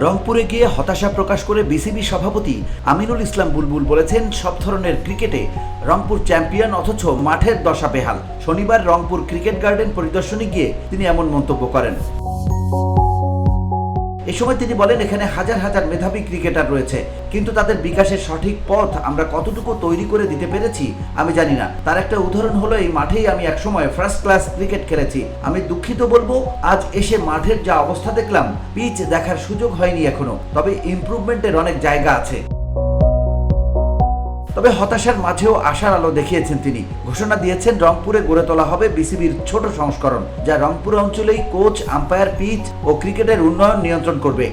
রংপুরে গিয়ে হতাশা প্রকাশ করে বিসিবি সভাপতি আমিনুল ইসলাম বুলবুল বলেছেন, সব ধরনের ক্রিকেটে রংপুর চ্যাম্পিয়ন, অথচ মাঠের দশা বেহাল। শনিবার রংপুর ক্রিকেট গার্ডেন পরিদর্শনে গিয়ে তিনি এমন মন্তব্য করেন। এ সময় তিনি বলেন, এখানে হাজার হাজার মেধাবী ক্রিকেটার রয়েছে, কিন্তু তাদের বিকাশের সঠিক পথ আমরা কতটুকু তৈরি করে দিতে পেরেছি আমি জানি না। তার একটা উদাহরণ হলো, এই মাঠেই আমি একসময় ফার্স্ট ক্লাস ক্রিকেট খেলেছি। আমি দুঃখিত বলবো, আজ এসে মাঠের যা অবস্থা দেখলাম, পিচ দেখার সুযোগ হয়নি এখনো, তবে ইমপ্রুভমেন্টের অনেক জায়গা আছে। তবে হতাশার মাঝেও আশার আলো দেখিয়েছেন তিনি। ঘোষণা দিয়েছেন, রংপুরে গড়ে তোলা হবে বিসিবির ছোট সংস্করণ, যা রংপুর অঞ্চলেই কোচ, আম্পায়ার, পিচ ও ক্রিকেটের উন্নয়ন নিয়ন্ত্রণ করবে।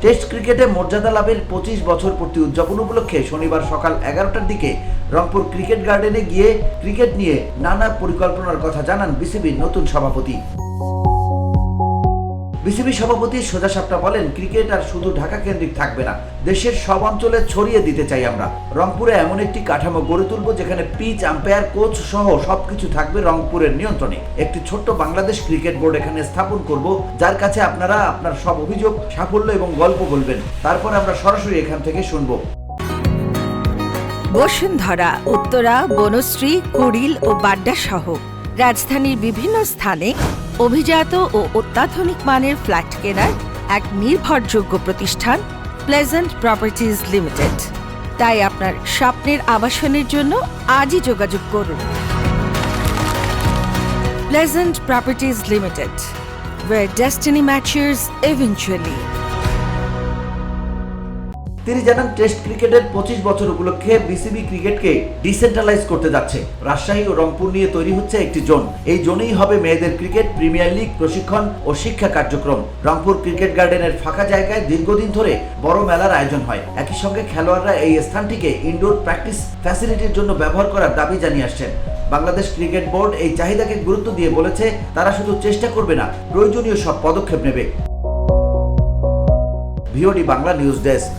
টেস্ট ক্রিকেটে মর্যাদা লাভের 25 বছর পূর্তি উদযাপন উপলক্ষে শনিবার সকাল 11টার দিকে রংপুর ক্রিকেট গার্ডেনে গিয়ে ক্রিকেট নিয়ে নানা পরিকল্পনার কথা জানান বিসিবির নতুন সভাপতি। বিসিবি সভাপতি সোজা সাপটা বলেন, ক্রিকেট আর শুধু ঢাকা কেন্দ্রিক থাকবে না, দেশের সব অঞ্চলে ছড়িয়ে দিতে চাই আমরা। রংপুরে এমন একটি কাঠামো গড়ে তুলব যেখানে পিচ, আম্পায়ার, কোচ সহ সবকিছু থাকবে রংপুরের নিয়ন্ত্রণে। একটি ছোট্ট বাংলাদেশ ক্রিকেট বোর্ড এখানে স্থাপন করব, যার কাছে আপনারা আপনার সব অভিযোগ, সাফল্য এবং গল্প বলবেন। তারপর আমরা সরাসরি এখান থেকে শুনবো। বসুন্ধরা, উত্তরা, বনশ্রী, কুড়িল ও বাড্ডা সহ রাজধানীর বিভিন্ন স্থানে অভিজাত ও অত্যাধুনিক মানের ফ্ল্যাট কেনার এক নির্ভরযোগ্য প্রতিষ্ঠান প্লেজেন্ট প্রপার্টিজ লিমিটেড। তাই আপনার স্বপ্নের আবাসনের জন্য আজই যোগাযোগ করুন। Pleasant properties limited, where destiny matures eventually. তিনি জানান, টেস্ট ক্রিকেটের 25 বছর উপলক্ষে বিসিবি ক্রিকেটকে ডিসেন্ট্রালাইজ করতে যাচ্ছে। রাজশাহী ও রংপুর নিয়ে তৈরি হচ্ছে একটি জোন। এই জোনেই হবে মেয়েদের ক্রিকেট, প্রিমিয়ার লিগ, প্রশিক্ষণ ও শিক্ষা কার্যক্রম। রংপুর ক্রিকেট গার্ডেনের ফাঁকা জায়গায় দীর্ঘদিন ধরে বড় মেলার আয়োজন হয়। একই সঙ্গে খেলোয়াড়রা এই স্থানটিকে ইনডোর প্র্যাকটিস ফ্যাসিলিটির জন্য ব্যবহার করার দাবি জানিয়ে আসছেন। বাংলাদেশ ক্রিকেট বোর্ড এই চাহিদাকে গুরুত্ব দিয়ে বলেছে, তারা শুধু চেষ্টা করবে না, প্রয়োজনীয় সব পদক্ষেপ নেবে। VOD Bangla news desk.